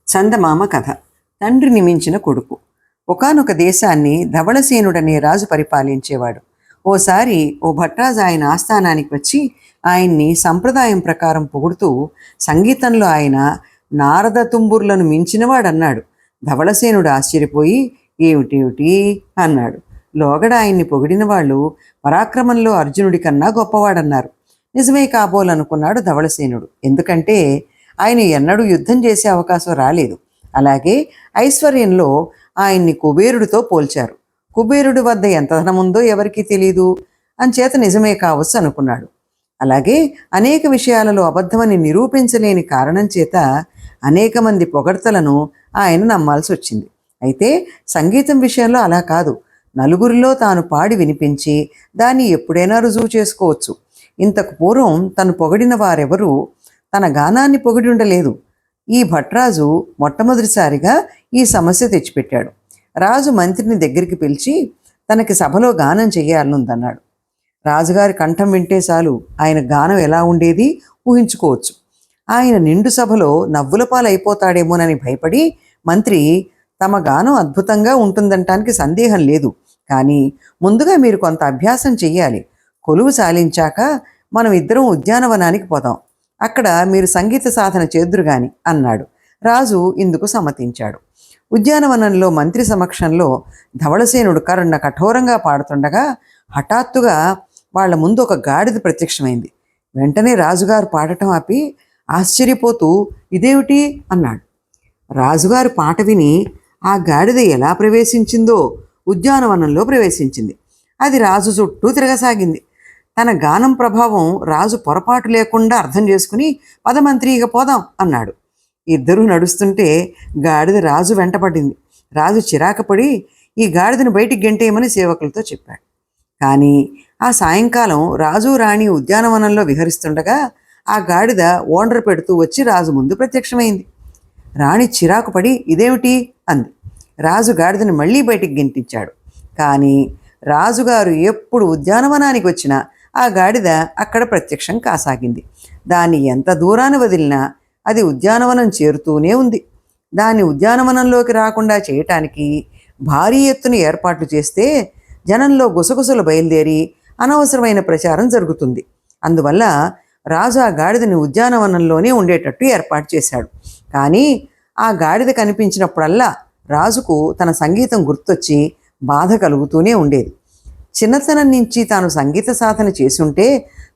చందమామ కథ. తండ్రిని మించిన కొడుకు. ఒకానొక దేశాన్ని ధవళసేనుడనే రాజు పరిపాలించేవాడు. ఓసారి ఓ భట్రాజు ఆయన ఆస్థానానికి వచ్చి ఆయన్ని సంప్రదాయం ప్రకారం పొగుడుతూ సంగీతంలో ఆయన నారద తుంబుర్లను మించినవాడన్నాడు. ధవళసేనుడు ఆశ్చర్యపోయి ఏమిటేమిటి అన్నాడు. లోగడ ఆయన్ని పొగిడిన వాళ్ళు పరాక్రమంలో అర్జునుడి కన్నా గొప్పవాడన్నారు. నిజమే కాబోలనుకున్నాడు ధవళసేనుడు. ఎందుకంటే ఆయన ఎన్నడూ యుద్ధం చేసే అవకాశం రాలేదు. అలాగే ఐశ్వర్యంలో ఆయన్ని కుబేరుడితో పోల్చారు. కుబేరుడి వద్ద ఎంత ధనముందో ఎవరికీ తెలీదు. అంచేత నిజమే కావచ్చు అనుకున్నాడు. అలాగే అనేక విషయాలలో అబద్ధమని నిరూపించలేని కారణం చేత అనేక మంది పొగడ్తలను ఆయన నమ్మాల్సి వచ్చింది. అయితే సంగీతం విషయంలో అలా కాదు. నలుగురిలో తాను పాడి వినిపించి దాన్ని ఎప్పుడైనా రుజువు చేసుకోవచ్చు. ఇంతకు పూర్వం తను పొగిడిన వారెవరూ తన గానాన్ని పొగిడి ఉండలేదు. ఈ భట్రాజు మొట్టమొదటిసారిగా ఈ సమస్య తెచ్చిపెట్టాడు. రాజు మంత్రిని దగ్గరికి పిలిచి తనకి సభలో గానం చెయ్యాలనుందన్నాడు. రాజుగారి కంఠం వింటే చాలు ఆయన గానం ఎలా ఉండేది ఊహించుకోవచ్చు. ఆయన నిండు సభలో నవ్వుల పాలైపోతాడేమోనని భయపడి మంత్రి, తమ గానం అద్భుతంగా ఉంటుందంటానికి సందేహం లేదు, కానీ ముందుగా మీరు కొంత అభ్యాసం చెయ్యాలి. కొలువు సాలించాక మనం ఇద్దరం ఉద్యానవనానికి పోదాం. అక్కడ మీరు సంగీత సాధన చేద్దురుగాని అన్నాడు. రాజు ఇందుకు సమ్మతించాడు. ఉద్యానవనంలో మంత్రి సమక్షంలో ధవళసేనుడు కఠోరంగా పాడుతుండగా హఠాత్తుగా వాళ్ల ముందు ఒక గాడిద ప్రత్యక్షమైంది. వెంటనే రాజుగారు పాడటం ఆపి ఆశ్చర్యపోతూ ఇదేమిటి అన్నాడు. రాజుగారు పాట విని ఆ గాడిద ఎలా ప్రవేశించిందో ఉద్యానవనంలో ప్రవేశించింది. అది రాజు చుట్టూ తిరగసాగింది. తన గానం ప్రభావం రాజు పొరపాటు లేకుండా అర్థం చేసుకుని పదమంత్రి ఇక పోదాం అన్నాడు. ఇద్దరూ నడుస్తుంటే గాడిద రాజు వెంటపడింది. రాజు చిరాకపడి ఈ గాడిదను బయటికి గెంటేయమని సేవకులతో చెప్పాడు. కానీ ఆ సాయంకాలం రాజు రాణి ఉద్యానవనంలో విహరిస్తుండగా ఆ గాడిద ఓండ్ర పెడుతూ వచ్చి రాజు ముందు ప్రత్యక్షమైంది. రాణి చిరాకుపడి ఇదేమిటి అంది. రాజు గాడిదను మళ్ళీ బయటికి గెంటించాడు. కానీ రాజుగారు ఎప్పుడు ఉద్యానవనానికి వచ్చినా ఆ గాడిద అక్కడ ప్రత్యక్షం కాసాగింది. దాన్ని ఎంత దూరాన వదిలినా అది ఉద్యానవనం చేరుతూనే ఉంది. దాన్ని ఉద్యానవనంలోకి రాకుండా చేయటానికి భారీ ఎత్తున ఏర్పాట్లు చేస్తే జనంలో గుసగుసలు బయలుదేరి అనవసరమైన ప్రచారం జరుగుతుంది. అందువల్ల రాజు ఆ గాడిదని ఉద్యానవనంలోనే ఉండేటట్టు ఏర్పాటు చేశాడు. కానీ ఆ గాడిద కనిపించినప్పుడల్లా రాజుకు తన సంగీతం గుర్తొచ్చి బాధ కలుగుతూనే ఉండేది. చిన్నతనం నుంచి తాను సంగీత సాధన చేసుంటే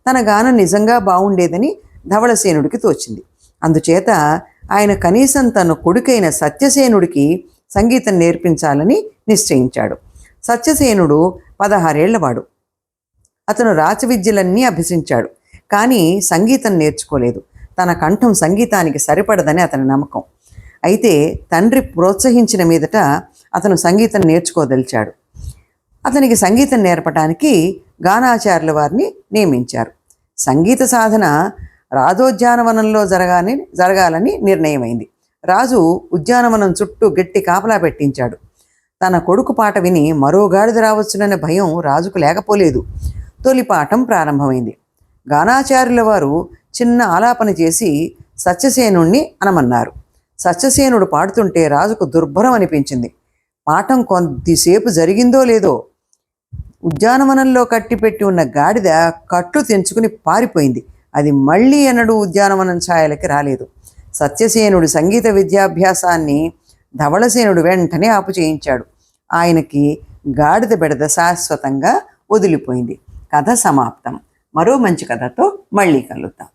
తన గానం నిజంగా బాగుండేదని ధవళసేనుడికి తోచింది. అందుచేత ఆయన కనీసం తన కొడుకైన సత్యసేనుడికి సంగీతం నేర్పించాలని నిశ్చయించాడు. సత్యసేనుడు 16 ఏళ్లవాడు. అతను రాచవిద్యలన్నీ అభ్యసించాడు. కానీ సంగీతం నేర్చుకోలేదు. తన కంఠం సంగీతానికి సరిపడదని అతని నమ్మకం. అయితే తండ్రి ప్రోత్సహించిన మీదట అతను సంగీతం నేర్చుకోదలిచాడు. అతనికి సంగీతం నేర్పడానికి గానాచార్యుల వారిని నియమించారు. సంగీత సాధన రాజోద్యానవనంలో జరగాలని నిర్ణయమైంది. రాజు ఉద్యానవనం చుట్టూ గట్టి కాపలా పెట్టించాడు. తన కొడుకు పాట విని మరో గాడిద రావచ్చుననే భయం రాజుకు లేకపోలేదు. తొలి పాఠం ప్రారంభమైంది. గానాచార్యుల వారు చిన్న ఆలాపన చేసి సత్యసేనుణ్ణి అనమన్నారు. సత్యసేనుడు పాడుతుంటే రాజుకు దుర్భరం అనిపించింది. పాఠం కొద్దిసేపు జరిగిందో లేదో ఉద్యానవనంలో కట్టిపెట్టి ఉన్న గాడిద కట్లు తెంచుకుని పారిపోయింది. అది మళ్ళీ ఎన్నడూ ఉద్యానవనం ఛాయలకి రాలేదు. సత్యసేనుడి సంగీత విద్యాభ్యాసాన్ని ధవళసేనుడు వెంటనే ఆపు చేయించాడు. ఆయనకి గాడిద బెడద శాశ్వతంగా వదిలిపోయింది. కథ సమాప్తం. మరో మంచి కథతో మళ్ళీ కలుద్దాం.